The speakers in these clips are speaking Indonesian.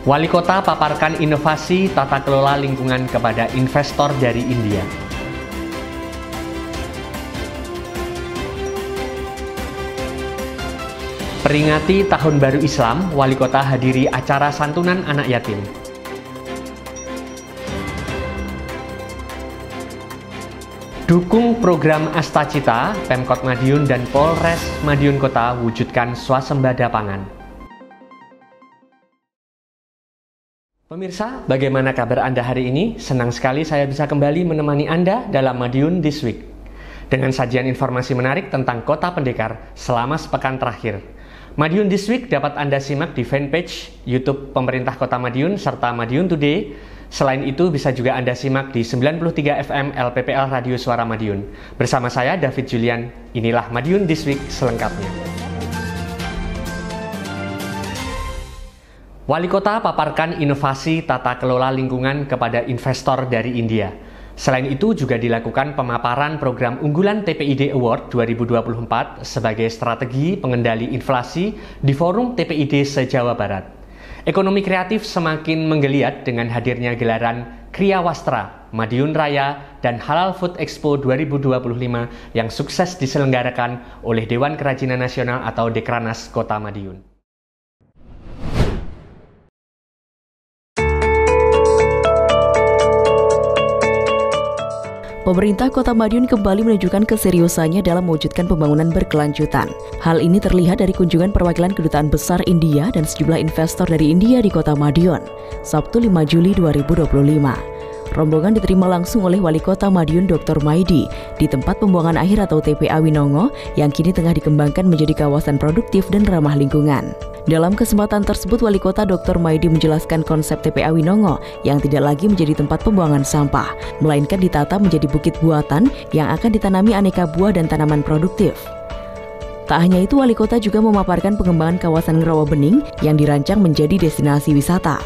Wali Kota paparkan inovasi tata kelola lingkungan kepada investor dari India. Peringati Tahun Baru Islam, Wali Kota hadiri acara santunan anak yatim. Dukung program Astacita, Pemkot Madiun dan Polres Madiun Kota wujudkan swasembada pangan. Pemirsa, bagaimana kabar Anda hari ini? Senang sekali saya bisa kembali menemani Anda dalam Madiun This Week dengan sajian informasi menarik tentang Kota Pendekar selama sepekan terakhir. Madiun This Week dapat Anda simak di fanpage YouTube Pemerintah Kota Madiun serta Madiun Today. Selain itu bisa juga Anda simak di 93 FM LPPL Radio Suara Madiun. Bersama saya David Julian, inilah Madiun This Week selengkapnya. Wali Kota paparkan inovasi tata kelola lingkungan kepada investor dari India. Selain itu juga dilakukan pemaparan program unggulan TPID Award 2024 sebagai strategi pengendali inflasi di forum TPID se-Jawa Barat. Ekonomi kreatif semakin menggeliat dengan hadirnya gelaran Kriya Wastra, Madiun Raya, dan Halal Food Expo 2025 yang sukses diselenggarakan oleh Dewan Kerajinan Nasional atau Dekranas Kota Madiun. Pemerintah Kota Madiun kembali menunjukkan keseriusannya dalam mewujudkan pembangunan berkelanjutan. Hal ini terlihat dari kunjungan perwakilan Kedutaan Besar India dan sejumlah investor dari India di Kota Madiun, Sabtu 5 Juli 2025. Rombongan diterima langsung oleh Wali Kota Madiun Dr. Maidi di tempat pembuangan akhir atau TPA Winongo yang kini tengah dikembangkan menjadi kawasan produktif dan ramah lingkungan. Dalam kesempatan tersebut, Wali Kota Dr. Maidi menjelaskan konsep TPA Winongo yang tidak lagi menjadi tempat pembuangan sampah, melainkan ditata menjadi bukit buatan yang akan ditanami aneka buah dan tanaman produktif. Tak hanya itu, Wali Kota juga memaparkan pengembangan kawasan Rawa Bening yang dirancang menjadi destinasi wisata.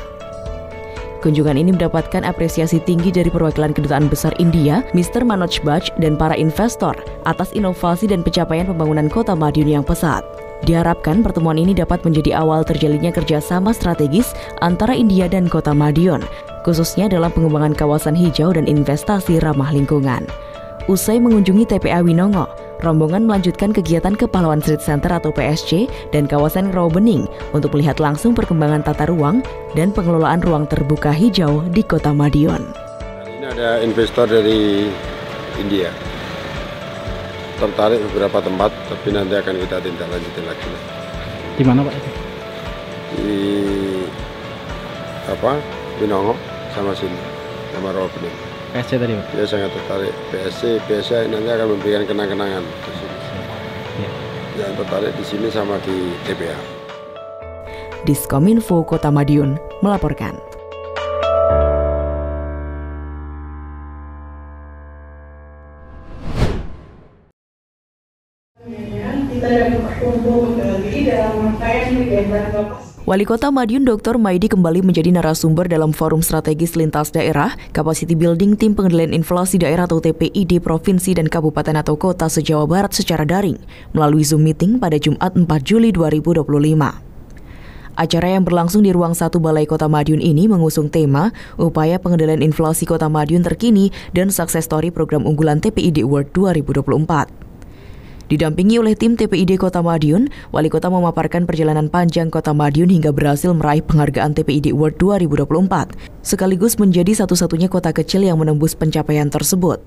Kunjungan ini mendapatkan apresiasi tinggi dari perwakilan Kedutaan Besar India, Mr. Manoj Baj, dan para investor atas inovasi dan pencapaian pembangunan Kota Madiun yang pesat. Diharapkan pertemuan ini dapat menjadi awal terjalinnya kerjasama strategis antara India dan Kota Madiun, khususnya dalam pengembangan kawasan hijau dan investasi ramah lingkungan. Usai mengunjungi TPA Winongo, rombongan melanjutkan kegiatan ke Pahlawan Street Center atau PSC dan kawasan Rawa Bening untuk melihat langsung perkembangan tata ruang dan pengelolaan ruang terbuka hijau di Kota Madiun. Ini ada investor dari India, tertarik beberapa tempat, tapi nanti akan kita tindak lanjutin lagi. Di mana Pak? Di Winongo sama sini, sama Rawa Bening. PSC tadi Pak? Dia sangat tertarik. PSC nanti akan memberikan kenang-kenangan di sini. Ya. Yang tertarik di sini sama di TPA. Diskominfo Kota Madiun melaporkan. Wali Kota Madiun Dr. Maidi kembali menjadi narasumber dalam forum strategis lintas daerah, Capacity Building Tim Pengendalian Inflasi Daerah atau TPID Provinsi dan Kabupaten atau Kota se-Jawa Barat secara daring melalui Zoom Meeting pada Jumat 4 Juli 2025. Acara yang berlangsung di Ruang 1 Balai Kota Madiun ini mengusung tema Upaya Pengendalian Inflasi Kota Madiun Terkini dan Success Story Program Unggulan TPID Award 2024. Didampingi oleh tim TPID Kota Madiun, Wali Kota memaparkan perjalanan panjang Kota Madiun hingga berhasil meraih penghargaan TPID Award 2024, sekaligus menjadi satu-satunya kota kecil yang menembus pencapaian tersebut.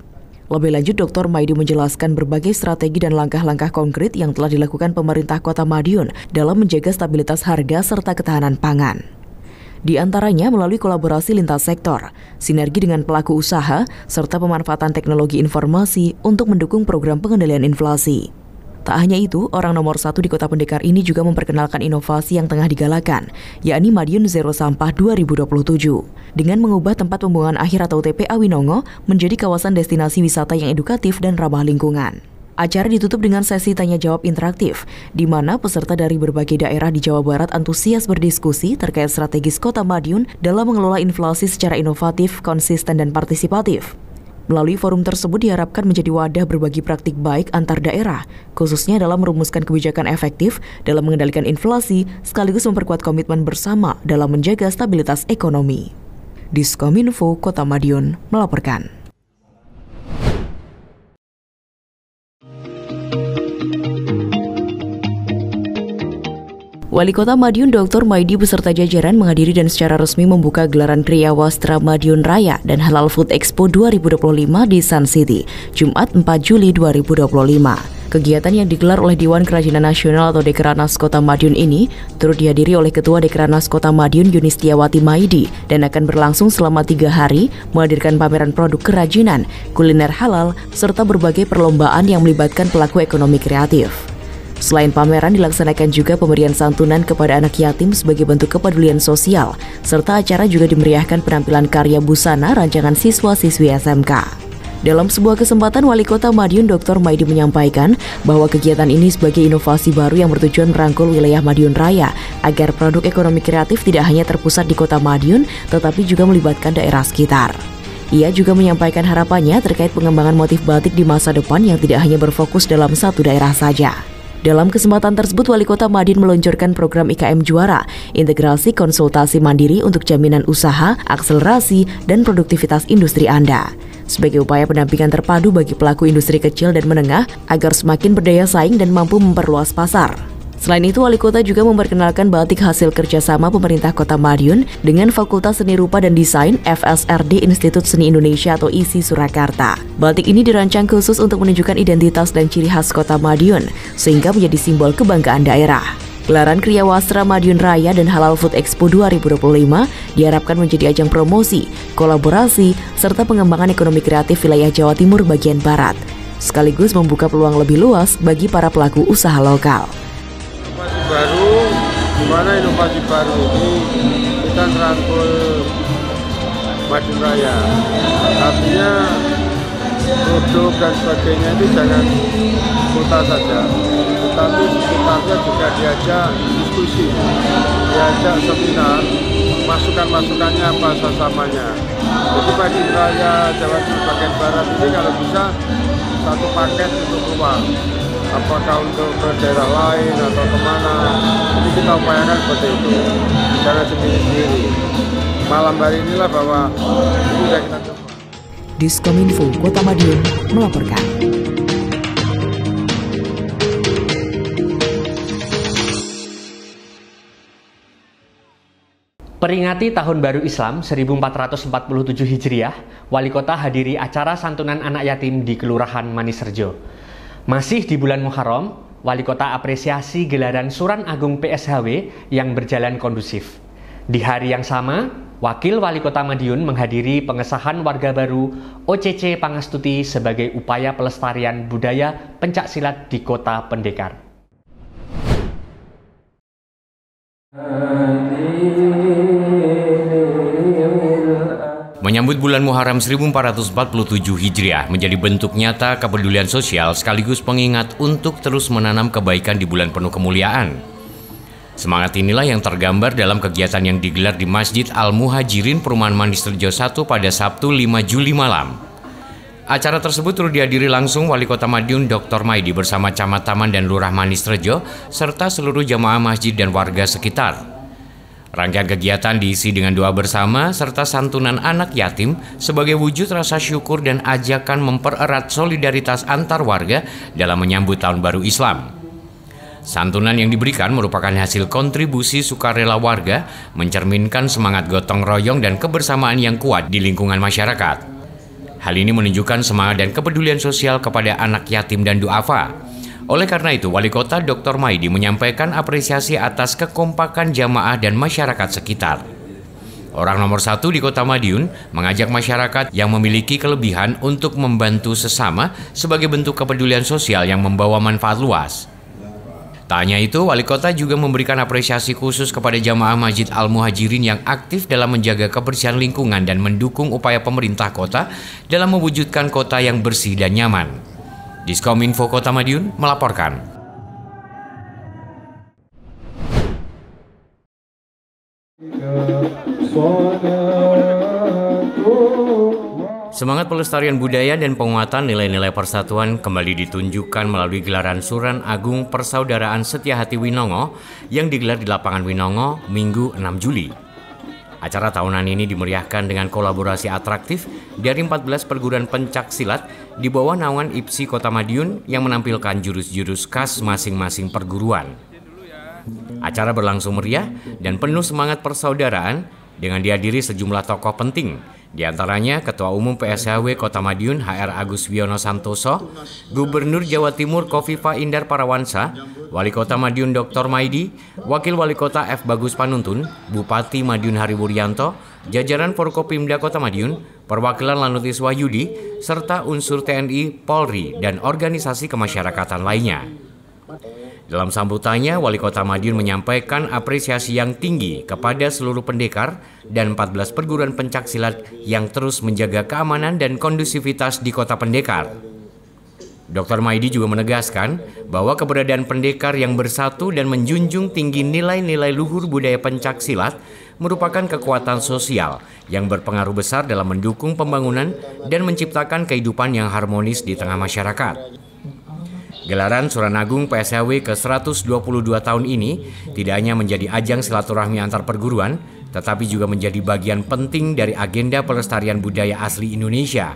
Lebih lanjut, Dr. Maidi menjelaskan berbagai strategi dan langkah-langkah konkret yang telah dilakukan pemerintah Kota Madiun dalam menjaga stabilitas harga serta ketahanan pangan. Di antaranya melalui kolaborasi lintas sektor, sinergi dengan pelaku usaha, serta pemanfaatan teknologi informasi untuk mendukung program pengendalian inflasi. Tak hanya itu, orang nomor 1 di Kota Pendekar ini juga memperkenalkan inovasi yang tengah digalakan, yakni Madiun Zero Sampah 2027, dengan mengubah tempat pembuangan akhir atau TPA Winongo menjadi kawasan destinasi wisata yang edukatif dan ramah lingkungan. Acara ditutup dengan sesi tanya-jawab interaktif, di mana peserta dari berbagai daerah di Jawa Barat antusias berdiskusi terkait strategis Kota Madiun dalam mengelola inflasi secara inovatif, konsisten, dan partisipatif. Melalui forum tersebut diharapkan menjadi wadah berbagi praktik baik antar daerah, khususnya dalam merumuskan kebijakan efektif dalam mengendalikan inflasi, sekaligus memperkuat komitmen bersama dalam menjaga stabilitas ekonomi. Diskominfo Kota Madiun melaporkan. Wali Kota Madiun Dr. Maidi beserta jajaran menghadiri dan secara resmi membuka gelaran Kriya Wastra Madiun Raya dan Halal Food Expo 2025 di Sun City, Jumat 4 Juli 2025. Kegiatan yang digelar oleh Dewan Kerajinan Nasional atau Dekeranas Kota Madiun ini turut dihadiri oleh Ketua Dekeranas Kota Madiun Yunistiawati Maidi dan akan berlangsung selama 3 hari, menghadirkan pameran produk kerajinan, kuliner halal, serta berbagai perlombaan yang melibatkan pelaku ekonomi kreatif. Selain pameran, dilaksanakan juga pemberian santunan kepada anak yatim sebagai bentuk kepedulian sosial, serta acara juga dimeriahkan penampilan karya busana rancangan siswa-siswi SMK. Dalam sebuah kesempatan, Wali Kota Madiun Dr. Maidi menyampaikan bahwa kegiatan ini sebagai inovasi baru yang bertujuan merangkul wilayah Madiun Raya agar produk ekonomi kreatif tidak hanya terpusat di Kota Madiun, tetapi juga melibatkan daerah sekitar. Ia juga menyampaikan harapannya terkait pengembangan motif batik di masa depan yang tidak hanya berfokus dalam satu daerah saja. Dalam kesempatan tersebut, Wali Kota Madiun meluncurkan program IKM Juara, integrasi konsultasi mandiri untuk jaminan usaha, akselerasi, dan produktivitas industri Anda. Sebagai upaya pendampingan terpadu bagi pelaku industri kecil dan menengah agar semakin berdaya saing dan mampu memperluas pasar. Selain itu, Wali Kota juga memperkenalkan batik hasil kerjasama pemerintah Kota Madiun dengan Fakultas Seni Rupa dan Desain FSRD Institut Seni Indonesia atau ISI Surakarta. Batik ini dirancang khusus untuk menunjukkan identitas dan ciri khas Kota Madiun, sehingga menjadi simbol kebanggaan daerah. Gelaran Kriya Wastra Madiun Raya dan Halal Food Expo 2025 diharapkan menjadi ajang promosi, kolaborasi, serta pengembangan ekonomi kreatif wilayah Jawa Timur bagian Barat, sekaligus membuka peluang lebih luas bagi para pelaku usaha lokal. Inovasi baru, di mana inovasi baru ini kita merangkul Madiun Raya. Artinya produk dan sebagainya itu jangan kota saja, tetapi sekitarnya juga diajak diskusi, diajak seminar, masukan-masukannya apa sesamanya. Jadi Madiun Raya Jawa Timur bagian Barat ini kalau bisa satu paket untuk keluar. Apakah untuk ke daerah lain atau kemana, ini kita upayakan seperti itu, jangan sendiri-sendiri. Malam hari inilah bahwa ini sudah kita coba. Diskominfo Kota Madiun melaporkan. Peringati Tahun Baru Islam 1447 Hijriah, Wali Kota hadiri acara santunan anak yatim di Kelurahan Manisrejo. Masih di bulan Muharram, Wali Kota apresiasi gelaran Suran Agung PSHW yang berjalan kondusif. Di hari yang sama, Wakil Wali Kota Madiun menghadiri pengesahan warga baru OCC Pangastuti sebagai upaya pelestarian budaya pencaksilat di Kota Pendekar. Menyambut bulan Muharram 1447 Hijriah menjadi bentuk nyata kepedulian sosial sekaligus pengingat untuk terus menanam kebaikan di bulan penuh kemuliaan. Semangat inilah yang tergambar dalam kegiatan yang digelar di Masjid Al-Muhajirin Perumahan Manisrejo 1 pada Sabtu 5 Juli malam. Acara tersebut turut dihadiri langsung Wali Kota Madiun Dr. Maidi bersama Camat Taman dan Lurah Manisrejo serta seluruh jamaah masjid dan warga sekitar. Rangkaian kegiatan diisi dengan doa bersama serta santunan anak yatim sebagai wujud rasa syukur dan ajakan mempererat solidaritas antar warga dalam menyambut Tahun Baru Islam. Santunan yang diberikan merupakan hasil kontribusi sukarela warga, mencerminkan semangat gotong royong dan kebersamaan yang kuat di lingkungan masyarakat. Hal ini menunjukkan semangat dan kepedulian sosial kepada anak yatim dan duafa. Oleh karena itu, Wali Kota Dr. Maidi menyampaikan apresiasi atas kekompakan jamaah dan masyarakat sekitar. Orang nomor 1 di Kota Madiun mengajak masyarakat yang memiliki kelebihan untuk membantu sesama sebagai bentuk kepedulian sosial yang membawa manfaat luas. Tak hanya itu, Wali Kota juga memberikan apresiasi khusus kepada jamaah Masjid Al-Muhajirin yang aktif dalam menjaga kebersihan lingkungan dan mendukung upaya pemerintah kota dalam mewujudkan kota yang bersih dan nyaman. Diskominfo Kota Madiun melaporkan. Semangat pelestarian budaya dan penguatan nilai-nilai persatuan kembali ditunjukkan melalui gelaran Suran Agung Persaudaraan Setiahati Winongo yang digelar di lapangan Winongo Minggu 6 Juli. Acara tahunan ini dimeriahkan dengan kolaborasi atraktif dari 14 perguruan pencak silat di bawah naungan IPSI Kota Madiun yang menampilkan jurus-jurus khas masing-masing perguruan. Acara berlangsung meriah dan penuh semangat persaudaraan dengan dihadiri sejumlah tokoh penting, di antaranya Ketua Umum PSHW Kota Madiun HR Agus Wiono Santoso, Gubernur Jawa Timur Kofifa Indar Parawansa, Wali Kota Madiun Dr. Maidi, Wakil Wali Kota F. Bagus Panuntun, Bupati Madiun Hari Wuryanto, jajaran Forkopimda Kota Madiun, perwakilan Lanutis Wahyudi, serta unsur TNI, Polri, dan organisasi kemasyarakatan lainnya. Dalam sambutannya, Wali Kota Madiun menyampaikan apresiasi yang tinggi kepada seluruh pendekar dan 14 perguruan pencak silat yang terus menjaga keamanan dan kondusivitas di Kota Pendekar. Dr. Maidi juga menegaskan bahwa keberadaan pendekar yang bersatu dan menjunjung tinggi nilai-nilai luhur budaya pencak silat merupakan kekuatan sosial yang berpengaruh besar dalam mendukung pembangunan dan menciptakan kehidupan yang harmonis di tengah masyarakat. Gelaran Suran Agung PSHW ke-122 tahun ini tidak hanya menjadi ajang silaturahmi antar perguruan, tetapi juga menjadi bagian penting dari agenda pelestarian budaya asli Indonesia.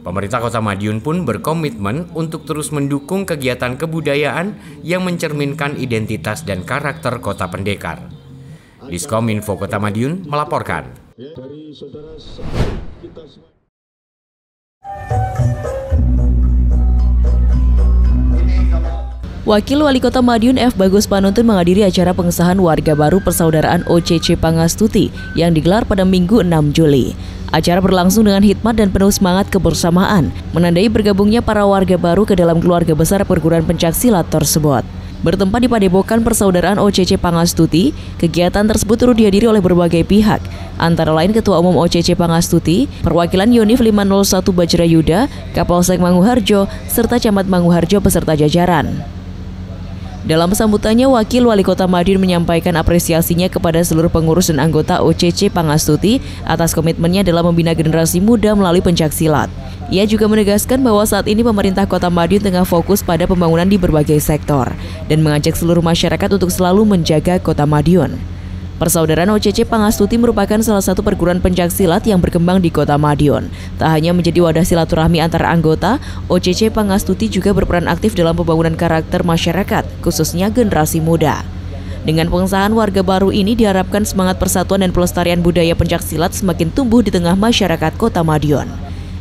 Pemerintah Kota Madiun pun berkomitmen untuk terus mendukung kegiatan kebudayaan yang mencerminkan identitas dan karakter Kota Pendekar. Diskominfo Kota Madiun melaporkan. Wakil Wali Kota Madiun F. Bagus Panuntun menghadiri acara pengesahan warga baru Persaudaraan OCC Pangastuti yang digelar pada Minggu 6 Juli. Acara berlangsung dengan hikmat dan penuh semangat kebersamaan, menandai bergabungnya para warga baru ke dalam keluarga besar perguruan pencak silat tersebut. Bertempat di Padepokan Persaudaraan OCC Pangastuti, kegiatan tersebut turut dihadiri oleh berbagai pihak, antara lain Ketua Umum OCC Pangastuti, perwakilan Yonif 501 Bajrayuda, Kapolsek Manguharjo, serta Camat Manguharjo beserta jajaran. Dalam sambutannya, Wakil Wali Kota Madiun menyampaikan apresiasinya kepada seluruh pengurus dan anggota OCC Pangastuti atas komitmennya dalam membina generasi muda melalui pencak silat. Ia juga menegaskan bahwa saat ini pemerintah Kota Madiun tengah fokus pada pembangunan di berbagai sektor dan mengajak seluruh masyarakat untuk selalu menjaga Kota Madiun. Persaudaraan OCC Pangastuti merupakan salah satu perguruan pencak silat yang berkembang di Kota Madiun. Tak hanya menjadi wadah silaturahmi antar anggota, OCC Pangastuti juga berperan aktif dalam pembangunan karakter masyarakat, khususnya generasi muda. Dengan pengesahan warga baru ini diharapkan semangat persatuan dan pelestarian budaya pencak silat semakin tumbuh di tengah masyarakat Kota Madiun.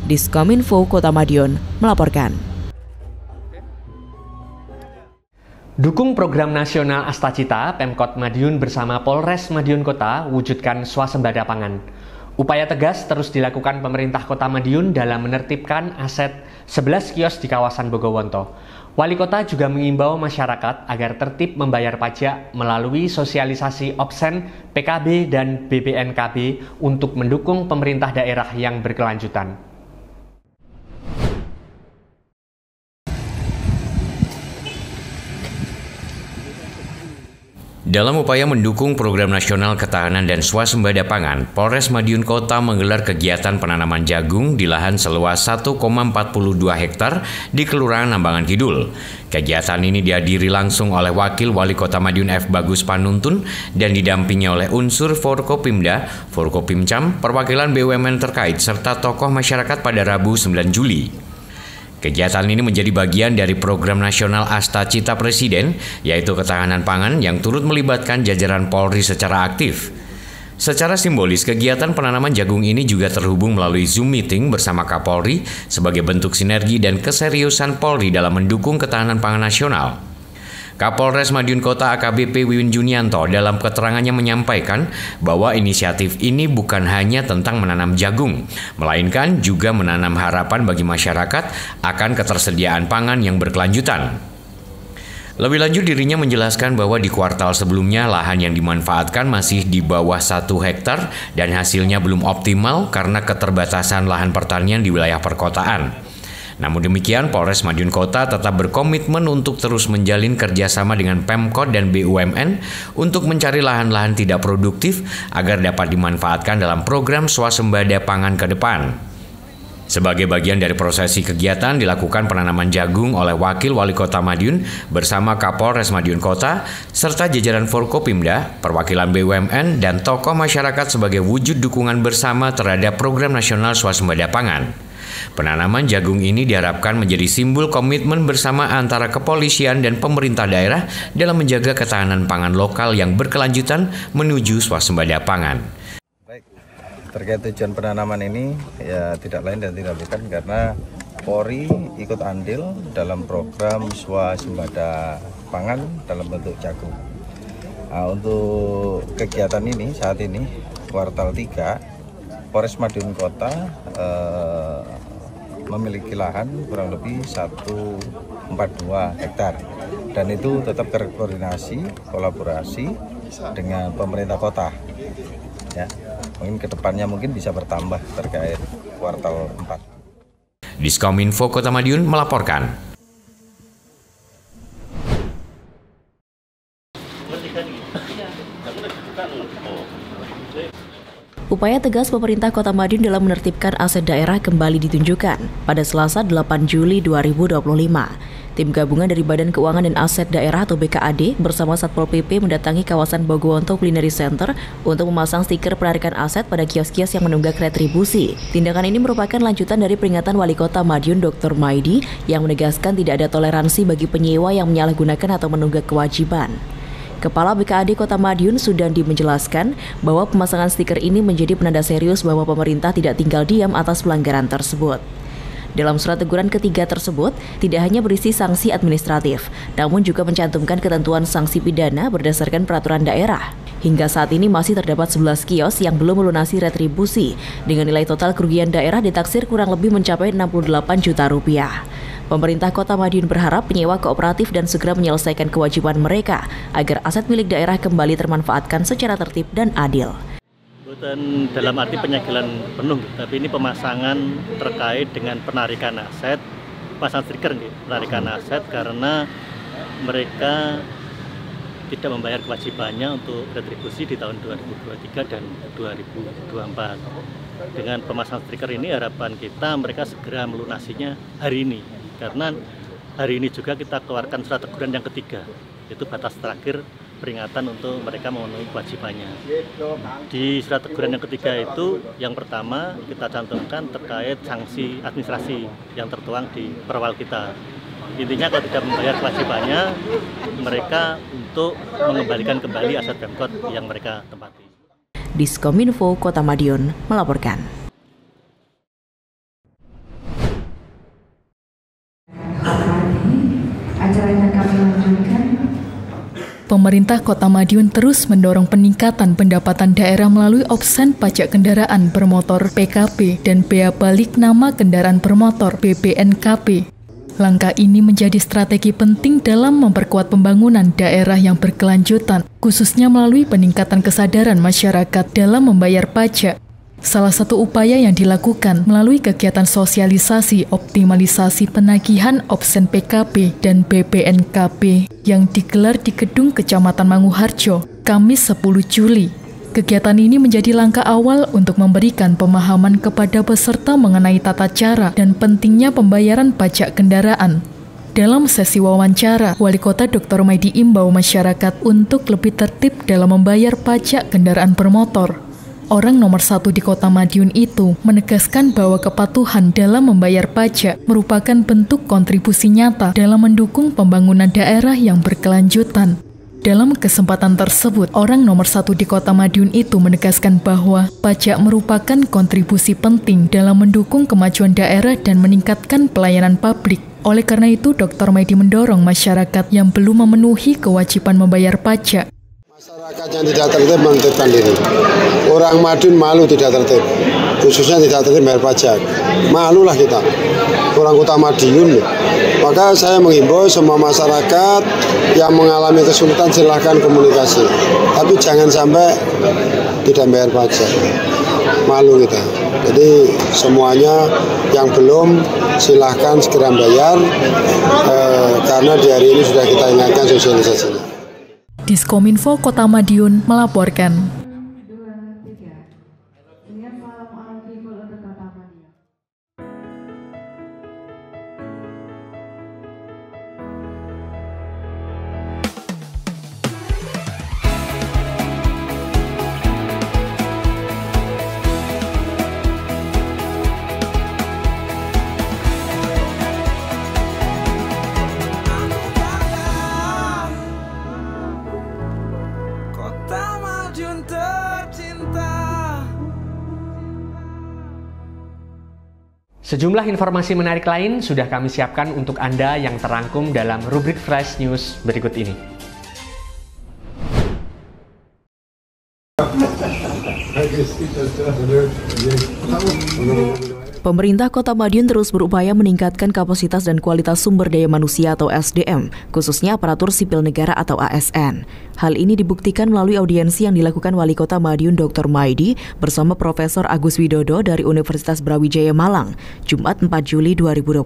Diskominfo Kota Madiun melaporkan. Dukung program nasional Astacita, Pemkot Madiun bersama Polres Madiun Kota wujudkan swasembada pangan. Upaya tegas terus dilakukan pemerintah Kota Madiun dalam menertibkan aset 11 kios di kawasan Bogowonto. Wali Kota juga mengimbau masyarakat agar tertib membayar pajak melalui sosialisasi Opsen, PKB, dan BPNKB untuk mendukung pemerintah daerah yang berkelanjutan. Dalam upaya mendukung program nasional ketahanan dan swasembada pangan, Polres Madiun Kota menggelar kegiatan penanaman jagung di lahan seluas 1,42 hektar di Kelurahan Nambangan Kidul. Kegiatan ini dihadiri langsung oleh Wakil Wali Kota Madiun F. Bagus Panuntun dan didampingi oleh unsur Forkopimda, Forkopimcam, perwakilan BUMN terkait, serta tokoh masyarakat pada Rabu 9 Juli. Kegiatan ini menjadi bagian dari program nasional Astacita Presiden, yaitu ketahanan pangan yang turut melibatkan jajaran Polri secara aktif. Secara simbolis, kegiatan penanaman jagung ini juga terhubung melalui Zoom meeting bersama Kapolri sebagai bentuk sinergi dan keseriusan Polri dalam mendukung ketahanan pangan nasional. Kapolres Madiun Kota AKBP Wiwin Junianto dalam keterangannya menyampaikan bahwa inisiatif ini bukan hanya tentang menanam jagung, melainkan juga menanam harapan bagi masyarakat akan ketersediaan pangan yang berkelanjutan. Lebih lanjut, dirinya menjelaskan bahwa di kuartal sebelumnya lahan yang dimanfaatkan masih di bawah 1 hektar dan hasilnya belum optimal karena keterbatasan lahan pertanian di wilayah perkotaan. Namun demikian, Polres Madiun Kota tetap berkomitmen untuk terus menjalin kerjasama dengan Pemkot dan BUMN untuk mencari lahan-lahan tidak produktif agar dapat dimanfaatkan dalam program swasembada pangan ke depan. Sebagai bagian dari prosesi kegiatan dilakukan penanaman jagung oleh Wakil Wali Kota Madiun bersama Kapolres Madiun Kota, serta jajaran Forkopimda, perwakilan BUMN, dan tokoh masyarakat sebagai wujud dukungan bersama terhadap program nasional swasembada pangan. Penanaman jagung ini diharapkan menjadi simbol komitmen bersama antara kepolisian dan pemerintah daerah dalam menjaga ketahanan pangan lokal yang berkelanjutan menuju swasembada pangan. Terkait tujuan penanaman ini ya tidak lain dan tidak bukan karena Polri ikut andil dalam program swasembada pangan dalam bentuk jagung. Nah, untuk kegiatan ini saat ini kuartal 3 Polres Madiun Kota memiliki lahan kurang lebih 142 hektar dan itu tetap koordinasi kolaborasi dengan pemerintah kota. Ya, mungkin kedepannya bisa bertambah terkait kuartal 4. Diskominfo Kota Madiun melaporkan. Upaya tegas pemerintah Kota Madiun dalam menertibkan aset daerah kembali ditunjukkan pada Selasa 8 Juli 2025. Tim gabungan dari Badan Keuangan dan Aset Daerah atau BKAD bersama Satpol PP mendatangi kawasan Bogowonto Culinary Center untuk memasang stiker penarikan aset pada kios-kios yang menunggak retribusi. Tindakan ini merupakan lanjutan dari peringatan Wali Kota Madiun Dr. Maidi yang menegaskan tidak ada toleransi bagi penyewa yang menyalahgunakan atau menunggak kewajiban. Kepala BKAD Kota Madiun Sudandi menjelaskan bahwa pemasangan stiker ini menjadi penanda serius bahwa pemerintah tidak tinggal diam atas pelanggaran tersebut. Dalam surat teguran ketiga tersebut, tidak hanya berisi sanksi administratif, namun juga mencantumkan ketentuan sanksi pidana berdasarkan peraturan daerah. Hingga saat ini masih terdapat 11 kios yang belum melunasi retribusi, dengan nilai total kerugian daerah ditaksir kurang lebih mencapai 68 juta rupiah. Pemerintah Kota Madiun berharap penyewa kooperatif dan segera menyelesaikan kewajiban mereka agar aset milik daerah kembali termanfaatkan secara tertib dan adil. Bukan dalam arti penyegelan penuh, tapi ini pemasangan terkait dengan penarikan aset, pasang stiker penarikan aset karena mereka tidak membayar kewajibannya untuk retribusi di tahun 2023 dan 2024. Dengan pemasang stiker ini harapan kita mereka segera melunasinya hari ini, karena hari ini juga kita keluarkan surat teguran yang ketiga, yaitu batas terakhir peringatan untuk mereka memenuhi kewajibannya. Di surat teguran yang ketiga itu, yang pertama kita cantumkan terkait sanksi administrasi yang tertuang di perwal kita. Intinya kalau tidak membayar kewajibannya, mereka untuk mengembalikan kembali aset Pemkot yang mereka tempati. Diskominfo Kota Madiun melaporkan. Acara yang kami lanjutkan. Pemerintah Kota Madiun terus mendorong peningkatan pendapatan daerah melalui opsen pajak kendaraan bermotor PKP dan bea balik nama kendaraan bermotor BPNKB. Langkah ini menjadi strategi penting dalam memperkuat pembangunan daerah yang berkelanjutan, khususnya melalui peningkatan kesadaran masyarakat dalam membayar pajak. Salah satu upaya yang dilakukan melalui kegiatan sosialisasi optimalisasi penagihan opsen PKB dan BPNKB yang digelar di Gedung Kecamatan Manguharjo, Kamis 10 Juli. Kegiatan ini menjadi langkah awal untuk memberikan pemahaman kepada peserta mengenai tata cara dan pentingnya pembayaran pajak kendaraan. Dalam sesi wawancara, Wali Kota Dr. Maidi imbau masyarakat untuk lebih tertib dalam membayar pajak kendaraan bermotor. Orang nomor 1 di Kota Madiun itu menegaskan bahwa kepatuhan dalam membayar pajak merupakan bentuk kontribusi nyata dalam mendukung pembangunan daerah yang berkelanjutan. Dalam kesempatan tersebut, orang nomor 1 di Kota Madiun itu menegaskan bahwa pajak merupakan kontribusi penting dalam mendukung kemajuan daerah dan meningkatkan pelayanan publik. Oleh karena itu, Dr. Maidi mendorong masyarakat yang belum memenuhi kewajiban membayar pajak. Masyarakat yang tidak tertib menertibkan diri. Orang Madiun malu tidak tertib, khususnya tidak tertib bayar pajak. Malulah kita, orang Kota Madiun. Maka saya menghimbau semua masyarakat yang mengalami kesulitan silahkan komunikasi. Tapi jangan sampai tidak bayar pajak. Malu kita. Jadi semuanya yang belum silahkan segera bayar, karena di hari ini sudah kita ingatkan sosialisasinya. Diskominfo Kota Madiun melaporkan. Sejumlah informasi menarik lain sudah kami siapkan untuk Anda yang terangkum dalam rubrik Flash News berikut ini. Pemerintah Kota Madiun terus berupaya meningkatkan kapasitas dan kualitas sumber daya manusia atau SDM, khususnya aparatur sipil negara atau ASN. Hal ini dibuktikan melalui audiensi yang dilakukan Wali Kota Madiun Dr. Maidi bersama Profesor Agus Widodo dari Universitas Brawijaya Malang, Jumat 4 Juli 2025,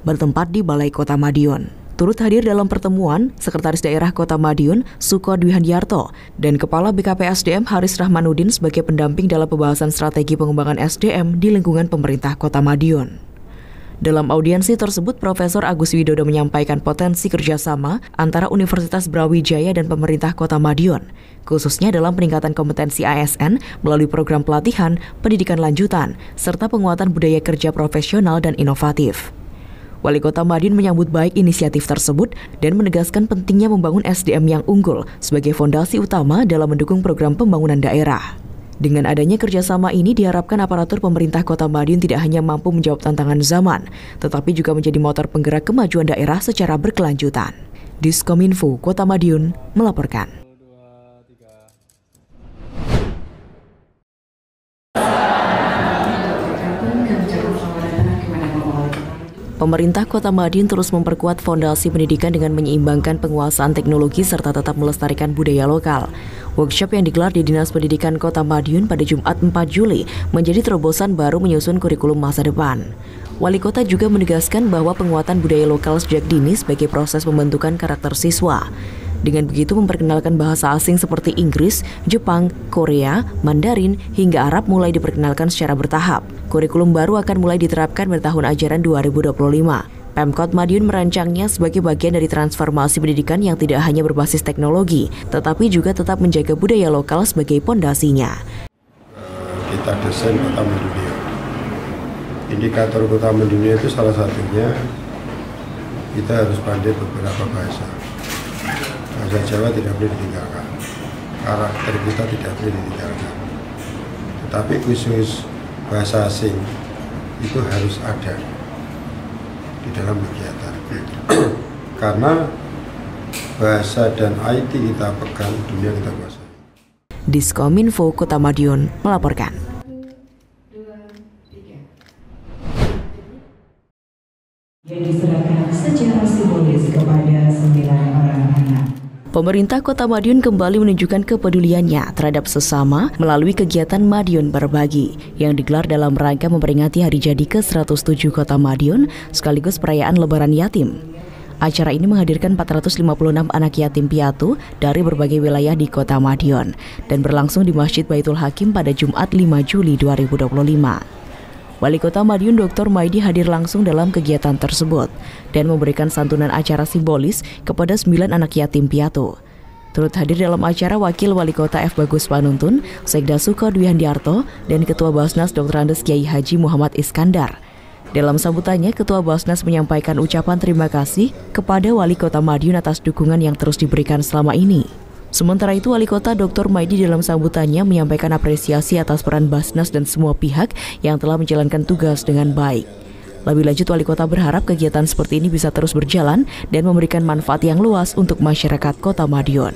bertempat di Balai Kota Madiun. Turut hadir dalam pertemuan Sekretaris Daerah Kota Madiun, Suko Dwi Handiarto, dan Kepala BKP SDM Haris Rahmanuddin sebagai pendamping dalam pembahasan strategi pengembangan SDM di lingkungan pemerintah Kota Madiun. Dalam audiensi tersebut, Profesor Agus Widodo menyampaikan potensi kerjasama antara Universitas Brawijaya dan pemerintah Kota Madiun, khususnya dalam peningkatan kompetensi ASN melalui program pelatihan, pendidikan lanjutan, serta penguatan budaya kerja profesional dan inovatif. Wali Kota Madiun menyambut baik inisiatif tersebut dan menegaskan pentingnya membangun SDM yang unggul sebagai fondasi utama dalam mendukung program pembangunan daerah. Dengan adanya kerjasama ini diharapkan aparatur pemerintah Kota Madiun tidak hanya mampu menjawab tantangan zaman, tetapi juga menjadi motor penggerak kemajuan daerah secara berkelanjutan. Diskominfo Kota Madiun melaporkan. Pemerintah Kota Madiun terus memperkuat fondasi pendidikan dengan menyeimbangkan penguasaan teknologi serta tetap melestarikan budaya lokal. Workshop yang digelar di Dinas Pendidikan Kota Madiun pada Jumat 4 Juli menjadi terobosan baru menyusun kurikulum masa depan. Wali Kota juga menegaskan bahwa penguatan budaya lokal sejak dini sebagai proses pembentukan karakter siswa. Dengan begitu memperkenalkan bahasa asing seperti Inggris, Jepang, Korea, Mandarin, hingga Arab mulai diperkenalkan secara bertahap. Kurikulum baru akan mulai diterapkan pada tahun ajaran 2025. Pemkot Madiun merancangnya sebagai bagian dari transformasi pendidikan yang tidak hanya berbasis teknologi, tetapi juga tetap menjaga budaya lokal sebagai pondasinya. Kita desain kota mendunia. Indikator kota mendunia itu salah satunya kita harus pandai beberapa bahasa. Bahasa Jawa tidak boleh ditinggalkan, karakter kita tidak boleh ditinggalkan. Tetapi khusus bahasa asing itu harus ada di dalam kegiatan. Karena bahasa dan IT kita pegang, dunia kita kuasai. Diskominfo Kota Madiun melaporkan. Yang diserahkan secara simbolis kepada 9 orang anak. Pemerintah Kota Madiun kembali menunjukkan kepeduliannya terhadap sesama melalui kegiatan Madiun Berbagi yang digelar dalam rangka memperingati hari jadi ke-107 Kota Madiun sekaligus perayaan Lebaran Yatim. Acara ini menghadirkan 456 anak yatim piatu dari berbagai wilayah di Kota Madiun dan berlangsung di Masjid Baitul Hakim pada Jumat 5 Juli 2025. Wali Kota Madiun Dr. Maidi hadir langsung dalam kegiatan tersebut dan memberikan santunan acara simbolis kepada 9 anak yatim piatu. Turut hadir dalam acara Wakil Wali Kota F. Bagus Panuntun, Sekda Suko Dwi Handiarto, dan Ketua Basnas Dr. Andes Kiai Haji Muhammad Iskandar. Dalam sambutannya, Ketua Basnas menyampaikan ucapan terima kasih kepada Wali Kota Madiun atas dukungan yang terus diberikan selama ini. Sementara itu, Wali Kota Dr. Maidi dalam sambutannya menyampaikan apresiasi atas peran Basnas dan semua pihak yang telah menjalankan tugas dengan baik. Lebih lanjut, Wali Kota berharap kegiatan seperti ini bisa terus berjalan dan memberikan manfaat yang luas untuk masyarakat Kota Madiun.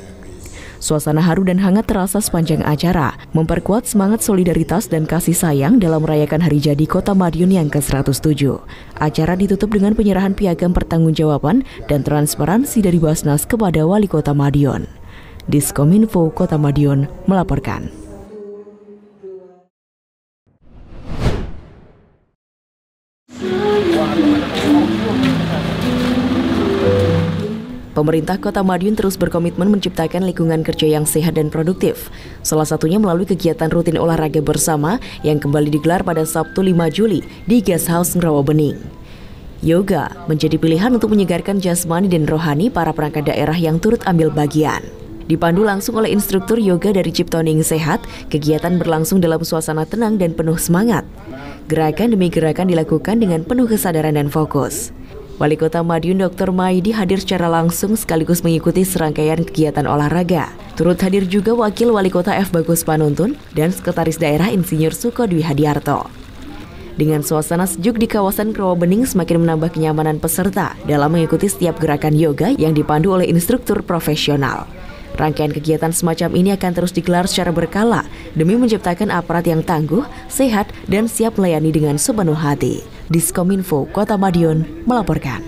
Suasana haru dan hangat terasa sepanjang acara, memperkuat semangat solidaritas dan kasih sayang dalam merayakan hari jadi Kota Madiun yang ke-107. Acara ditutup dengan penyerahan piagam pertanggungjawaban dan transparansi dari Basnas kepada Wali Kota Madiun. Diskominfo Kota Madiun melaporkan. Pemerintah Kota Madiun terus berkomitmen menciptakan lingkungan kerja yang sehat dan produktif. Salah satunya melalui kegiatan rutin olahraga bersama yang kembali digelar pada Sabtu 5 Juli di Guest House Rawabening. Yoga menjadi pilihan untuk menyegarkan jasmani dan rohani para perangkat daerah yang turut ambil bagian. Dipandu langsung oleh instruktur yoga dari Ciptoning Sehat, kegiatan berlangsung dalam suasana tenang dan penuh semangat. Gerakan demi gerakan dilakukan dengan penuh kesadaran dan fokus. Wali Kota Madiun Dr. Maidi hadir secara langsung sekaligus mengikuti serangkaian kegiatan olahraga. Turut hadir juga Wakil Wali Kota F. Bagus Panuntun dan Sekretaris Daerah Insinyur Suko Dwi Handiarto. Dengan suasana sejuk di kawasan Rawabening semakin menambah kenyamanan peserta dalam mengikuti setiap gerakan yoga yang dipandu oleh instruktur profesional. Rangkaian kegiatan semacam ini akan terus digelar secara berkala demi menciptakan aparat yang tangguh, sehat, dan siap melayani dengan sepenuh hati. Diskominfo Kota Madiun melaporkan.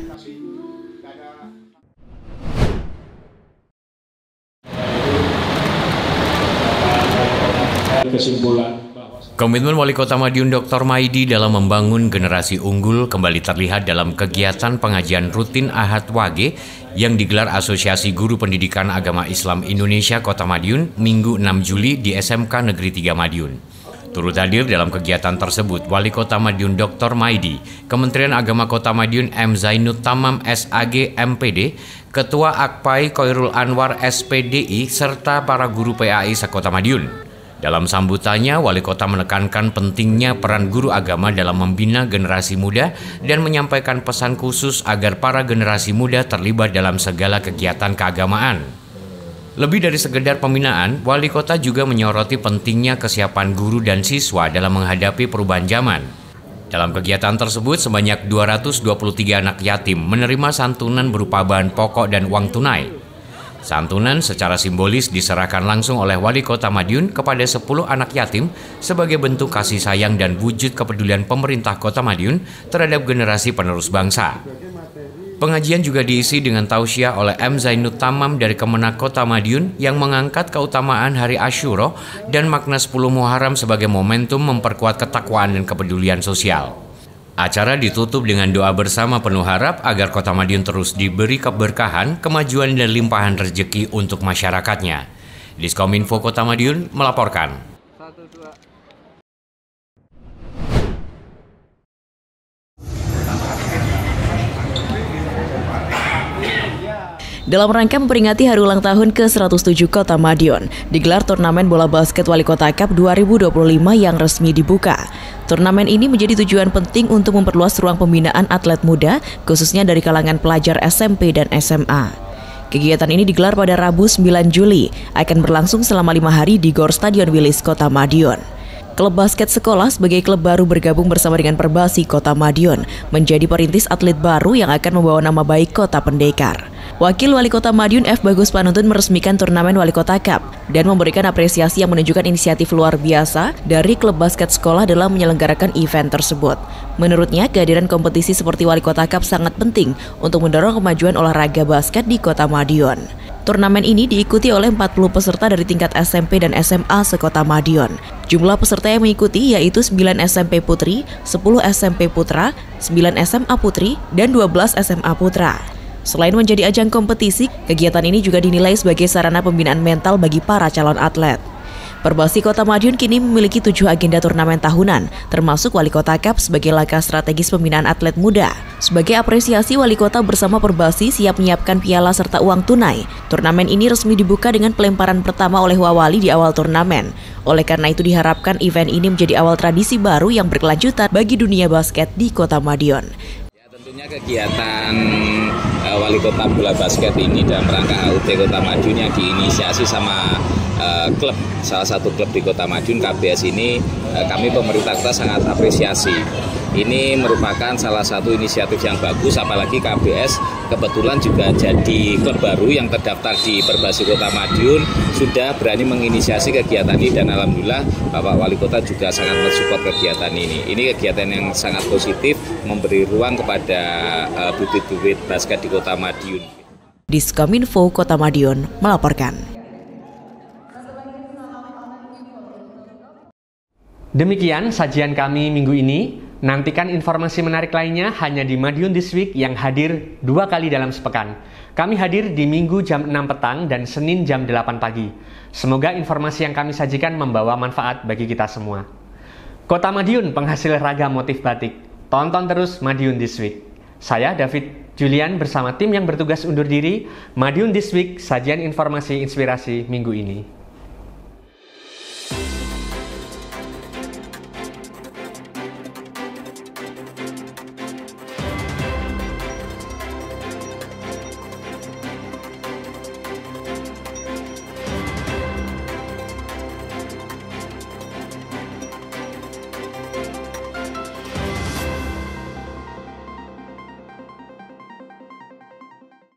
Komitmen Wali Kota Madiun Dr. Maidi dalam membangun generasi unggul kembali terlihat dalam kegiatan pengajian rutin Ahad Wage yang digelar Asosiasi Guru Pendidikan Agama Islam Indonesia Kota Madiun Minggu 6 Juli di SMK Negeri 3 Madiun. Turut hadir dalam kegiatan tersebut Wali Kota Madiun Dr. Maidi, Kementerian Agama Kota Madiun M. Zainud Tamam SAG MPD, Ketua Akpai Koirul Anwar SPDI, serta para guru PAI se-Kota Madiun. Dalam sambutannya, Wali Kota menekankan pentingnya peran guru agama dalam membina generasi muda dan menyampaikan pesan khusus agar para generasi muda terlibat dalam segala kegiatan keagamaan. Lebih dari sekedar pembinaan, Wali Kota juga menyoroti pentingnya kesiapan guru dan siswa dalam menghadapi perubahan zaman. Dalam kegiatan tersebut, sebanyak 223 anak yatim menerima santunan berupa bahan pokok dan uang tunai. Santunan secara simbolis diserahkan langsung oleh Wali Kota Madiun kepada 10 anak yatim sebagai bentuk kasih sayang dan wujud kepedulian pemerintah Kota Madiun terhadap generasi penerus bangsa. Pengajian juga diisi dengan tausiah oleh M. Zainud Tamam dari Kemenak Kota Madiun yang mengangkat keutamaan Hari Asyura dan makna 10 Muharram sebagai momentum memperkuat ketakwaan dan kepedulian sosial. Acara ditutup dengan doa bersama penuh harap agar Kota Madiun terus diberi keberkahan, kemajuan dan limpahan rezeki untuk masyarakatnya. Diskominfo Kota Madiun melaporkan. Dalam rangka memperingati hari ulang tahun ke-107 Kota Madiun, digelar turnamen bola basket Wali Kota Cup 2025 yang resmi dibuka. Turnamen ini menjadi tujuan penting untuk memperluas ruang pembinaan atlet muda, khususnya dari kalangan pelajar SMP dan SMA. Kegiatan ini digelar pada Rabu 9 Juli, akan berlangsung selama 5 hari di Gor Stadion Wilis Kota Madiun. Klub basket sekolah sebagai klub baru bergabung bersama dengan Perbasi Kota Madiun, menjadi perintis atlet baru yang akan membawa nama baik Kota Pendekar. Wakil Wali Kota Madiun F. Bagus Panuntun meresmikan turnamen Wali Kota Cup dan memberikan apresiasi yang menunjukkan inisiatif luar biasa dari klub basket sekolah dalam menyelenggarakan event tersebut. Menurutnya, kehadiran kompetisi seperti Wali Kota Cup sangat penting untuk mendorong kemajuan olahraga basket di Kota Madiun. Turnamen ini diikuti oleh 40 peserta dari tingkat SMP dan SMA se-Kota Madiun. Jumlah peserta yang mengikuti yaitu 9 SMP Putri, 10 SMP Putra, 9 SMA Putri, dan 12 SMA Putra. Selain menjadi ajang kompetisi, kegiatan ini juga dinilai sebagai sarana pembinaan mental bagi para calon atlet. Perbasi Kota Madiun kini memiliki 7 agenda turnamen tahunan, termasuk Wali Kota Cup sebagai langkah strategis pembinaan atlet muda. Sebagai apresiasi, Wali Kota bersama Perbasi siap menyiapkan piala serta uang tunai. Turnamen ini resmi dibuka dengan pelemparan pertama oleh Wawali di awal turnamen. Oleh karena itu diharapkan event ini menjadi awal tradisi baru yang berkelanjutan bagi dunia basket di Kota Madiun. Tentunya kegiatan Wali Kota Bola Basket ini dalam rangka HUT Kota Madiun yang diinisiasi sama klub, salah satu klub di Kota Madiun, KBS ini, kami pemerintah kota sangat apresiasi. Ini merupakan salah satu inisiatif yang bagus, apalagi KBS kebetulan juga jadi klub baru yang terdaftar di Perbasi Kota Madiun, sudah berani menginisiasi kegiatan ini dan alhamdulillah Bapak Wali Kota juga sangat mensupport kegiatan ini. Ini kegiatan yang sangat positif, memberi ruang kepada bibit-bibit basket di Kota Madiun. Diskominfo Kota Madiun melaporkan. Demikian sajian kami minggu ini. Nantikan informasi menarik lainnya hanya di Madiun This Week yang hadir 2 kali dalam sepekan. Kami hadir di Minggu jam 6 petang dan Senin jam 8 pagi. Semoga informasi yang kami sajikan membawa manfaat bagi kita semua. Kota Madiun, penghasil ragam motif batik. Tonton terus Madiun This Week. Saya David Julian bersama tim yang bertugas undur diri. Madiun This Week, sajian informasi inspirasi minggu ini.